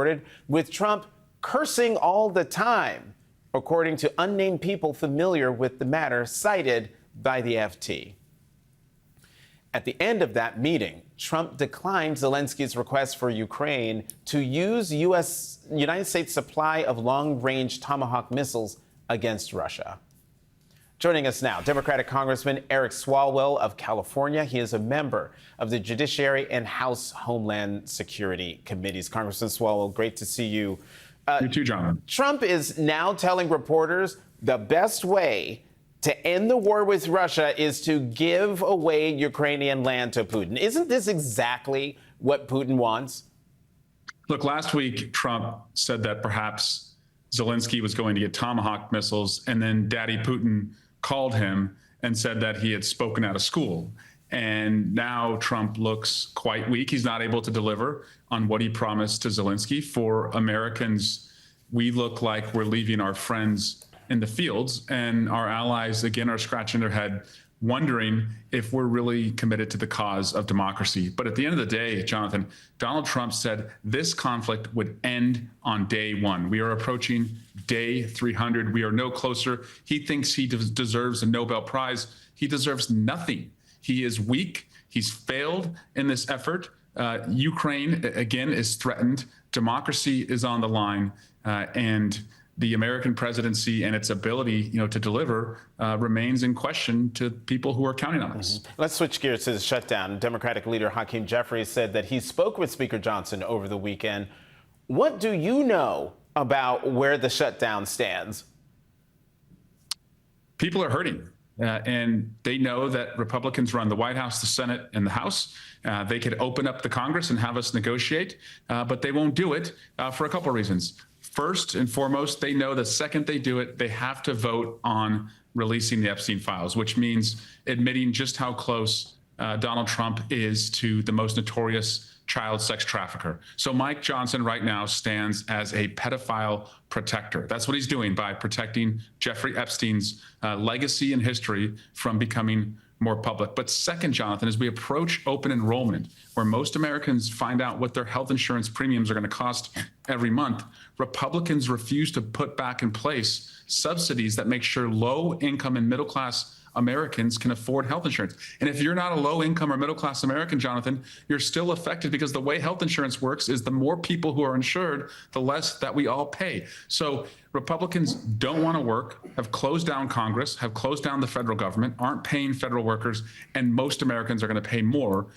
reported, with Trump cursing all the time, according to unnamed people familiar with the matter cited by the FT. At the end of that meeting, Trump declined Zelensky's request for Ukraine to use United States supply of long-range Tomahawk missiles against Russia. Joining us now, Democratic Congressman Eric Swalwell of California. He is a member of the Judiciary and House Homeland Security Committees. Congressman Swalwell, great to see you. You too, John. Trump is now telling reporters the best way to end the war with Russia is to give away Ukrainian land to Putin. Isn't this exactly what Putin wants? Look, last week, Trump said that perhaps Zelensky was going to get Tomahawk missiles, and then Daddy Putin called him and said that he had spoken out of school. And now Trump looks quite weak. He's not able to deliver on what he promised to Zelensky. For Americans, we look like we're leaving our friends in the fields, and our allies, again, are scratching their head, wondering if we're really committed to the cause of democracy. But at the end of the day, Jonathan, Donald Trump said this conflict would end on day one. We are approaching day 300. We are no closer. He thinks he deserves a Nobel Prize. He deserves nothing. He is weak. He's failed in this effort. Ukraine, again, is threatened. Democracy is on the line, and the American presidency and its ability, to deliver remains in question to people who are counting on us. Let's switch gears to the shutdown. Democratic leader Hakeem Jeffries said that he spoke with Speaker Johnson over the weekend. What do you know about where the shutdown stands? People are hurting. And they know that Republicans run the White House, the Senate, and the House. They could open up the Congress and have us negotiate, but they won't do it for a couple of reasons. First and foremost, they know the second they do it, they have to vote on releasing the Epstein files, which means admitting just how close Donald Trump is to the most notorious child sex trafficker. So Mike Johnson right now stands as a pedophile protector. That's what he's doing by protecting Jeffrey Epstein's legacy and history from becoming more public. But second, Jonathan, as we approach open enrollment, where most Americans find out what their health insurance premiums are going to cost every month, Republicans refuse to put back in place subsidies that make sure low income and middle class Americans can afford health insurance. And if you're not a low income or middle class American, Jonathan, you're still affected, because the way health insurance works is the more people who are insured, the less that we all pay. So Republicans don't want to work, have closed down Congress, have closed down the federal government, aren't paying federal workers, and most Americans are going to pay more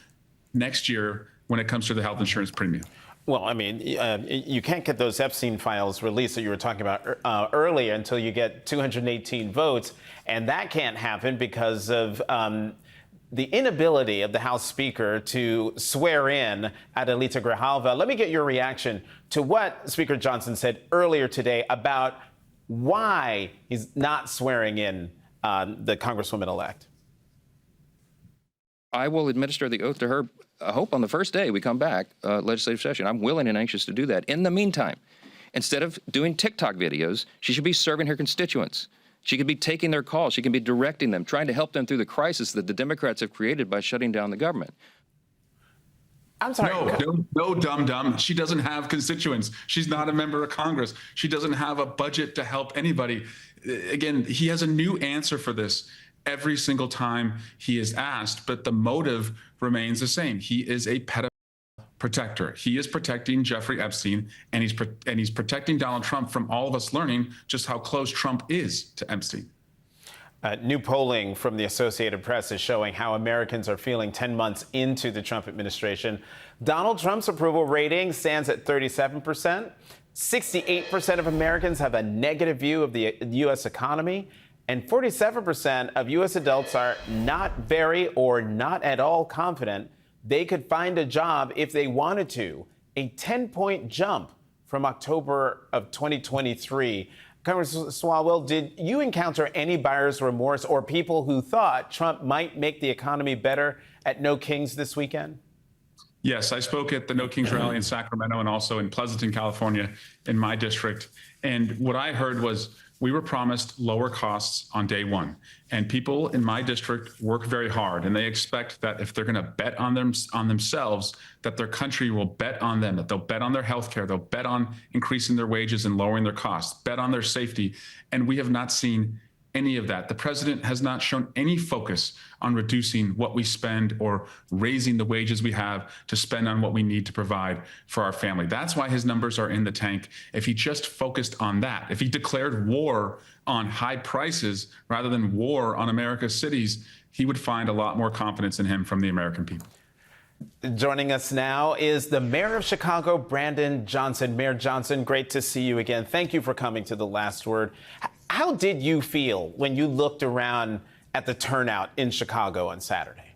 next year when it comes to the health insurance premium. Well, I mean, you can't get those Epstein files released that you were talking about earlier until you get 218 votes. And that can't happen because of the inability of the House Speaker to swear in Adelita Grijalva. Let me get your reaction to what Speaker Johnson said earlier today about why he's not swearing in the Congresswoman-elect. I will administer the oath to her, I hope on the first day we come back, legislative session. I'm willing and anxious to do that. In the meantime, instead of doing TikTok videos, she should be serving her constituents. She could be taking their calls. She can be directing them, trying to help them through the crisis that the Democrats have created by shutting down the government. I'm sorry. No, dum-dum. She doesn't have constituents. She's not a member of Congress. She doesn't have a budget to help anybody. Again, he has a new answer for this every single time he is asked, but the motive remains the same. He is a pedophile protector. He is protecting Jeffrey Epstein, and he's protecting Donald Trump from all of us learning just how close Trump is to Epstein. New polling from the Associated Press is showing how Americans are feeling 10 months into the Trump administration. Donald Trump's approval rating stands at 37%. 68% of Americans have a negative view of the U.S. economy. And 47% of U.S. adults are not very or not at all confident they could find a job if they wanted to, a 10-point jump from October of 2023. Congressman Swalwell, did you encounter any buyer's remorse or people who thought Trump might make the economy better at No Kings this weekend? Yes, I spoke at the No Kings rally in Sacramento and also in Pleasanton, California, in my district. And what I heard was we were promised lower costs on day one. And people in my district work very hard, and they expect that if they're going to bet on themselves, that their country will bet on them, that they'll bet on their health care, they'll bet on increasing their wages and lowering their costs, bet on their safety. And we have not seen any of that. The president has not shown any focus on reducing what we spend or raising the wages we have to spend on what we need to provide for our family. That's why his numbers are in the tank. If he just focused on that, if he declared war on high prices rather than war on America's cities, he would find a lot more confidence in him from the American people. Joining us now is the mayor of Chicago, Brandon Johnson. Mayor Johnson, great to see you again. Thank you for coming to The Last Word. How did you feel when you looked around at the turnout in Chicago on Saturday?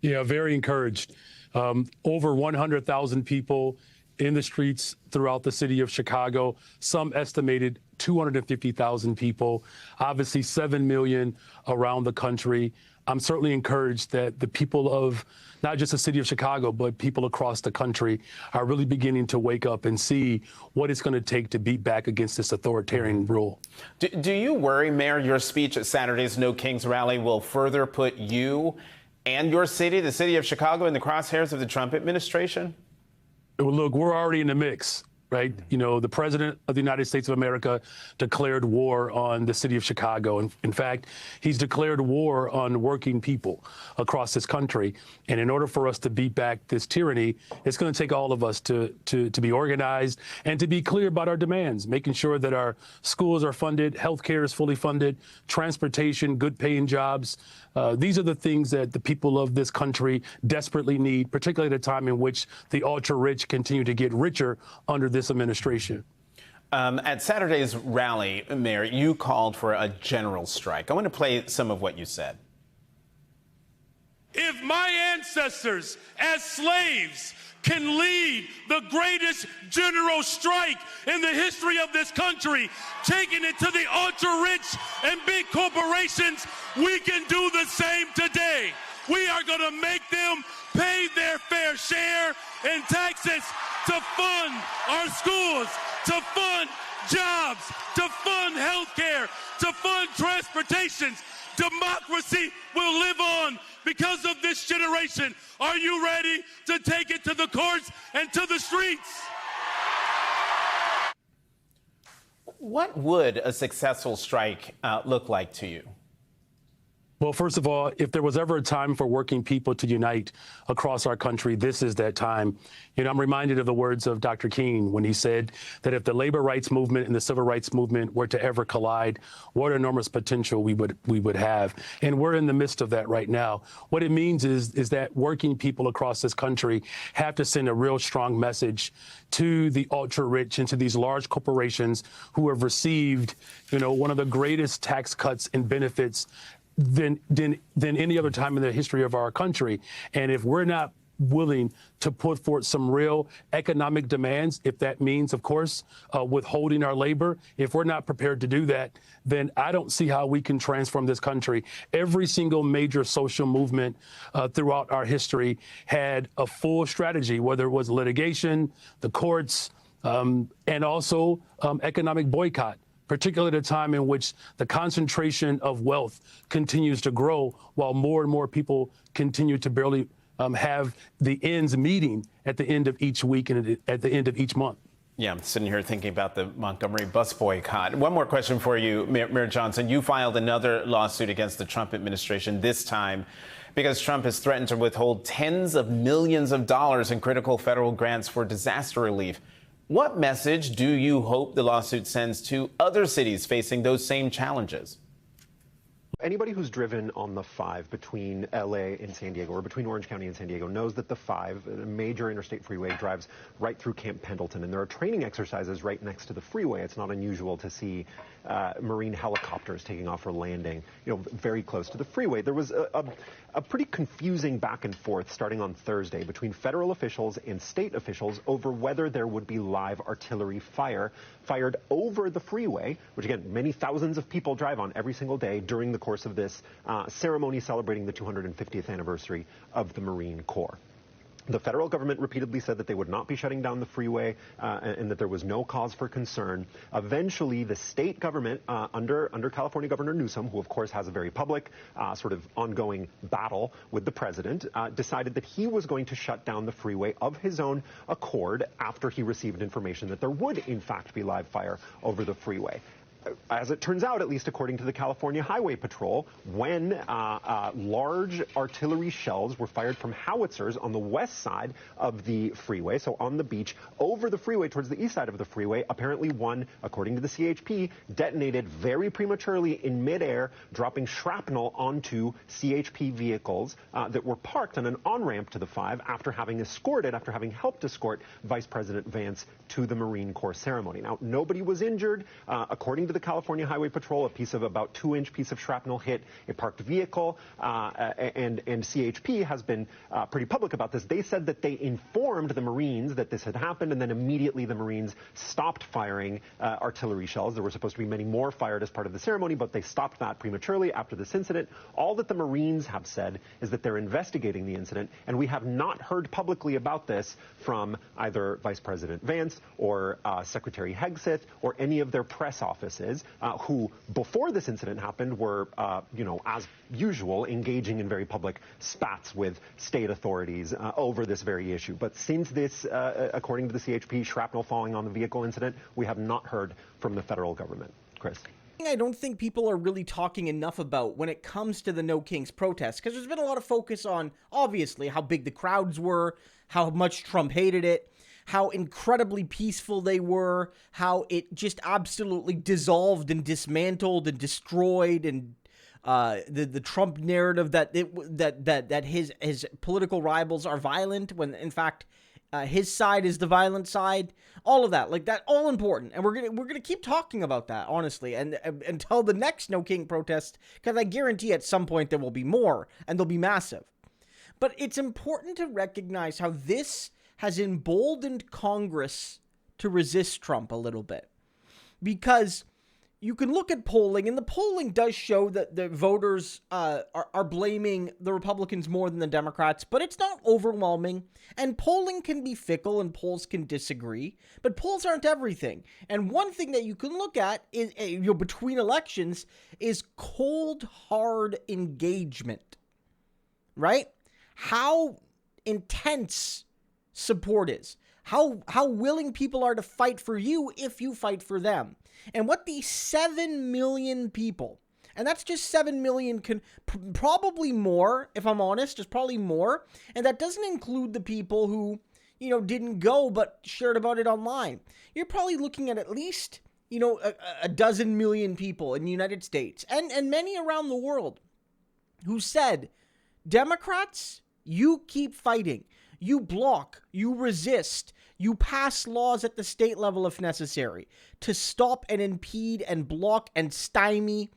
Yeah, very encouraged. Over 100,000 people in the streets throughout the city of Chicago, some estimated 250,000 people, obviously 7 million around the country. I'm certainly encouraged that the people of not just the city of Chicago, but people across the country are really beginning to wake up and see what it's going to take to beat back against this authoritarian rule. Do you worry, Mayor, your speech at Saturday's No Kings rally will further put you and your city, the city of Chicago, in the crosshairs of the Trump administration? Well, look, we're already in the mix. Right. You know, the president of the United States of America declared war on the city of Chicago. And in fact, he's declared war on working people across this country. And in order for us to beat back this tyranny, it's going to take all of us to be organized and to be clear about our demands, making sure that our schools are funded, health care is fully funded, transportation, good paying jobs. These are the things that the people of this country desperately need, particularly at a time in which the ultra rich continue to get richer under this administration. At Saturday's rally, Mayor, you called for a general strike. I want to play some of what you said. If my ancestors as slaves can lead the greatest general strike in the history of this country, taking it to the ultra-rich and big corporations, we can do the same today. We are going to make them pay their fair share in taxes to fund our schools, to fund jobs, to fund health care, to fund transportations. Democracy will live on because of this generation. Are you ready to take it to the courts and to the streets? What would a successful strike look like to you? Well, first of all, if there was ever a time for working people to unite across our country, this is that time. You know, I'm reminded of the words of Dr. King when he said that if the labor rights movement and the civil rights movement were to ever collide, what enormous potential we would have. And we're in the midst of that right now. What it means is that working people across this country have to send a real strong message to the ultra rich and to these large corporations who have received, you know, one of the greatest tax cuts and benefits than any other time in the history of our country. And if we're not willing to put forth some real economic demands, if that means, of course, withholding our labor, if we're not prepared to do that, then I don't see how we can transform this country. Every single major social movement throughout our history had a full strategy, whether it was litigation, the courts, and also economic boycott, particularly at a time in which the concentration of wealth continues to grow while more and more people continue to barely have the ends meeting at the end of each week and at the end of each month. Yeah, I'm sitting here thinking about the Montgomery bus boycott. One more question for you, Mayor Johnson. You filed another lawsuit against the Trump administration, this time because Trump has threatened to withhold tens of millions of dollars in critical federal grants for disaster relief. What message do you hope the lawsuit sends to other cities facing those same challenges? Anybody who's driven on the 5 between LA and San Diego, or between Orange County and San Diego, knows that the 5, a major interstate freeway, drives right through Camp Pendleton, and there are training exercises right next to the freeway. It's not unusual to see Marine helicopters taking off or landing, very close to the freeway. There was a pretty confusing back and forth starting on Thursday between federal officials and state officials over whether there would be live artillery fire fired over the freeway, which again, many thousands of people drive on every single day during the course of this ceremony celebrating the 250th anniversary of the Marine Corps. The federal government repeatedly said that they would not be shutting down the freeway and that there was no cause for concern. Eventually, the state government, under California Governor Newsom, who of course has a very public sort of ongoing battle with the president, decided that he was going to shut down the freeway of his own accord after he received information that there would in fact be live fire over the freeway. As it turns out, at least according to the California Highway Patrol, when large artillery shells were fired from howitzers on the west side of the freeway, so on the beach, over the freeway towards the east side of the freeway, apparently one, according to the CHP, detonated very prematurely in midair, dropping shrapnel onto CHP vehicles that were parked on an on-ramp to the 5 after having helped escort Vice President Vance to the Marine Corps ceremony. Now, nobody was injured. According to the California Highway Patrol, a piece of about 2-inch piece of shrapnel hit a parked vehicle, and CHP has been pretty public about this. They said that they informed the Marines that this had happened, and then immediately the Marines stopped firing artillery shells. There were supposed to be many more fired as part of the ceremony, but they stopped that prematurely after this incident. All that the Marines have said is that they're investigating the incident, and we have not heard publicly about this from either Vice President Vance or Secretary Hegseth or any of their press offices, who, before this incident happened, were, as usual, engaging in very public spats with state authorities over this very issue. But since this, according to the CHP, shrapnel falling on the vehicle incident, we have not heard from the federal government. Chris? I don't think people are really talking enough about when it comes to the No Kings protests, because there's been a lot of focus on, obviously, how big the crowds were, how much Trump hated it, how incredibly peaceful they were, how it just absolutely dissolved and dismantled and destroyed, and the Trump narrative that his political rivals are violent when in fact his side is the violent side. All of that, like that, all important, and we're gonna keep talking about that, honestly, and until the next No King protest, because I guarantee at some point there will be more, and they'll be massive. But it's important to recognize how this has emboldened Congress to resist Trump a little bit. Because you can look at polling, and the polling does show that the voters are blaming the Republicans more than the Democrats, but it's not overwhelming. And polling can be fickle, and polls can disagree, but polls aren't everything. And one thing that you can look at is, between elections, is cold, hard engagement, right? How intense support is, how willing people are to fight for you if you fight for them. And what these 7 million people, and that's just 7 million, probably more, if I'm honest, there's probably more, and that doesn't include the people who, didn't go but shared about it online. You're probably looking at least, a dozen million people in the United States, and many around the world, who said, Democrats, you keep fighting. You block, you resist, you pass laws at the state level if necessary to stop and impede and block and stymie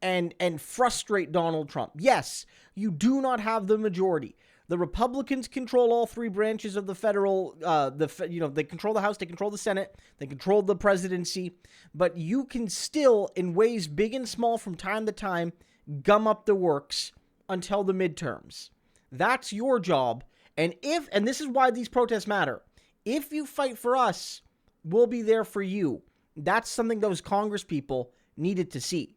and frustrate Donald Trump. Yes, you do not have the majority. The Republicans control all 3 branches of the federal, they control the House, they control the Senate, they control the presidency, but you can still, in ways big and small from time to time, gum up the works until the midterms. That's your job. And this is why these protests matter. If you fight for us, we'll be there for you. That's something those Congress people needed to see.